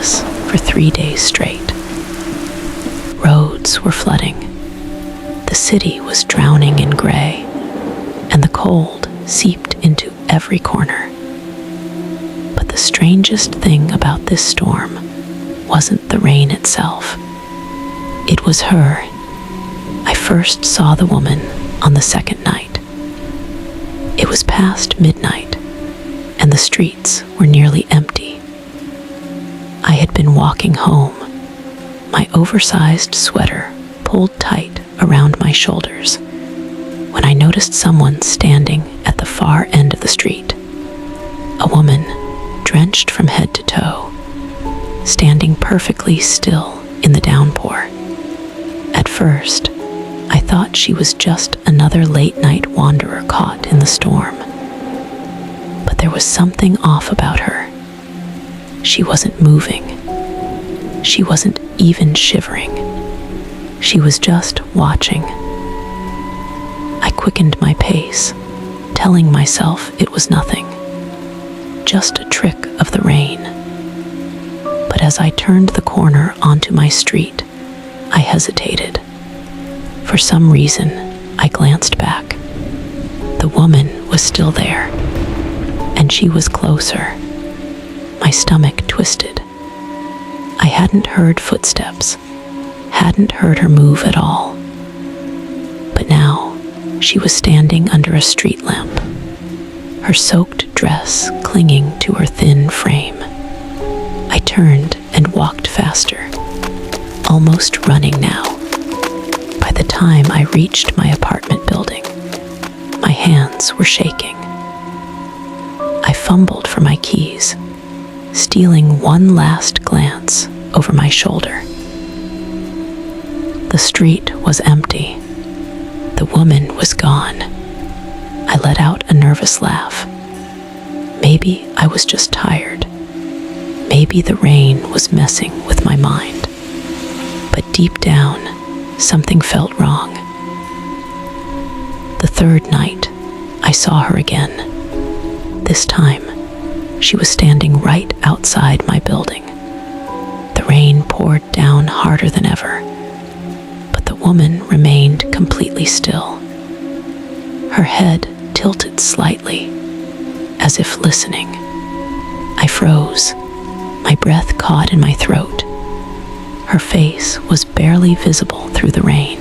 this for 3 days straight. Roads were flooding. The city was drowning in gray, and the cold seeped into every corner. But the strangest thing about this storm wasn't the rain itself. It was her. I first saw the woman on the second night. It was past midnight, and the streets were nearly empty. I had been walking home, my oversized sweater pulled tight around my shoulders, when I noticed someone standing at the far end of the street. A woman, drenched from head to toe, standing perfectly still in the downpour. At first, I thought she was just another late-night wanderer caught in the storm. But there was something off about her. She wasn't moving. She wasn't even shivering. She was just watching. I quickened my pace, telling myself it was nothing, just a trick of the rain. But as I turned the corner onto my street, I hesitated. For some reason, I glanced back. The woman was still there, and she was closer. My stomach twisted. I hadn't heard footsteps, hadn't heard her move at all. But now, she was standing under a street lamp, her soaked dress clinging to her thin frame. I turned and walked faster, almost running now. By the time I reached my apartment building, my hands were shaking. I fumbled for my keys, stealing one last glance over my shoulder. The street was empty. The woman was gone. I let out a nervous laugh. Maybe I was just tired. Maybe the rain was messing with my mind. But deep down, something felt wrong. The third night, I saw her again. This time, she was standing right outside my building. The rain poured down harder than ever, but the woman remained completely still. Her head tilted slightly, as if listening. I froze, my breath caught in my throat. Her face was barely visible through the rain,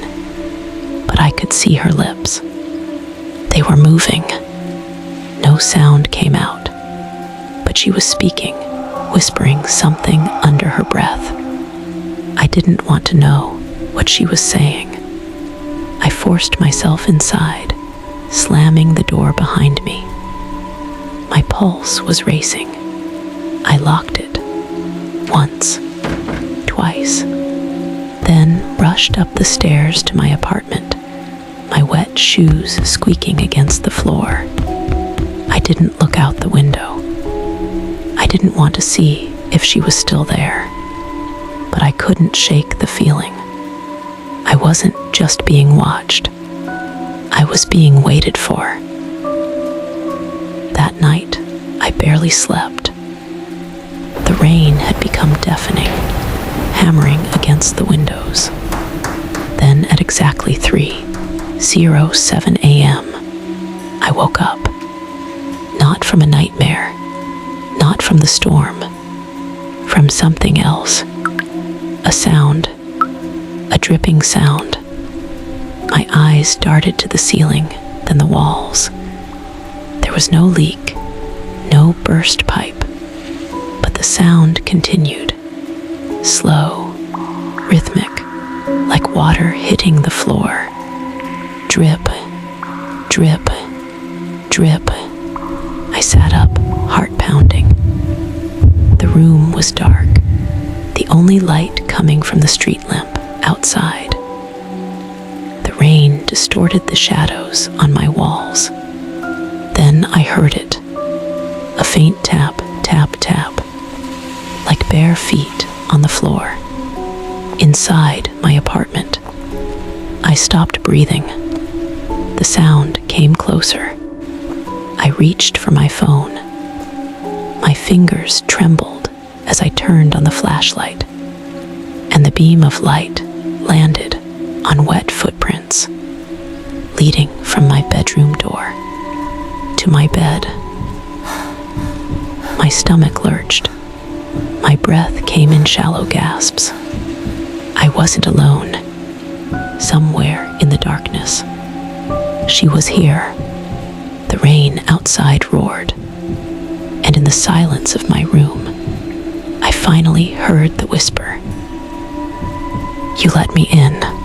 but I could see her lips. They were moving. No sound came out, but she was speaking, whispering something under her breath. I didn't want to know what she was saying. I forced myself inside, slamming the door behind me. My pulse was racing. I locked it. Once. Twice. Then rushed up the stairs to my apartment, my wet shoes squeaking against the floor. I didn't look out the window. I didn't want to see if she was still there, but I couldn't shake the feeling. I wasn't just being watched. I was being waited for. That night, I barely slept. The rain had become deafening, hammering against the windows. Then at exactly 3:07 a.m., I woke up. Not from a nightmare, not from the storm, from something else. A sound, a dripping sound. My eyes darted to the ceiling, then the walls. There was no leak, no burst pipe, but the sound continued, slow, rhythmic, like water hitting the floor. Drip, drip, drip. I sat up, heart pounding. The room was dark, the only light coming from the street lamp outside. The rain distorted the shadows on my walls. Then I heard it, a faint tap, tap, tap, like bare feet on the floor. Inside my apartment, I stopped breathing. The sound came closer. I reached for my phone. My fingers trembled as I turned on the flashlight, and the beam of light landed on wet footprints leading from my bedroom door to my bed. My stomach lurched. My breath came in shallow gasps. I wasn't alone. Somewhere in the darkness, she was here. The rain outside roared, and in the silence of my room, I finally heard the whisper. "You let me in."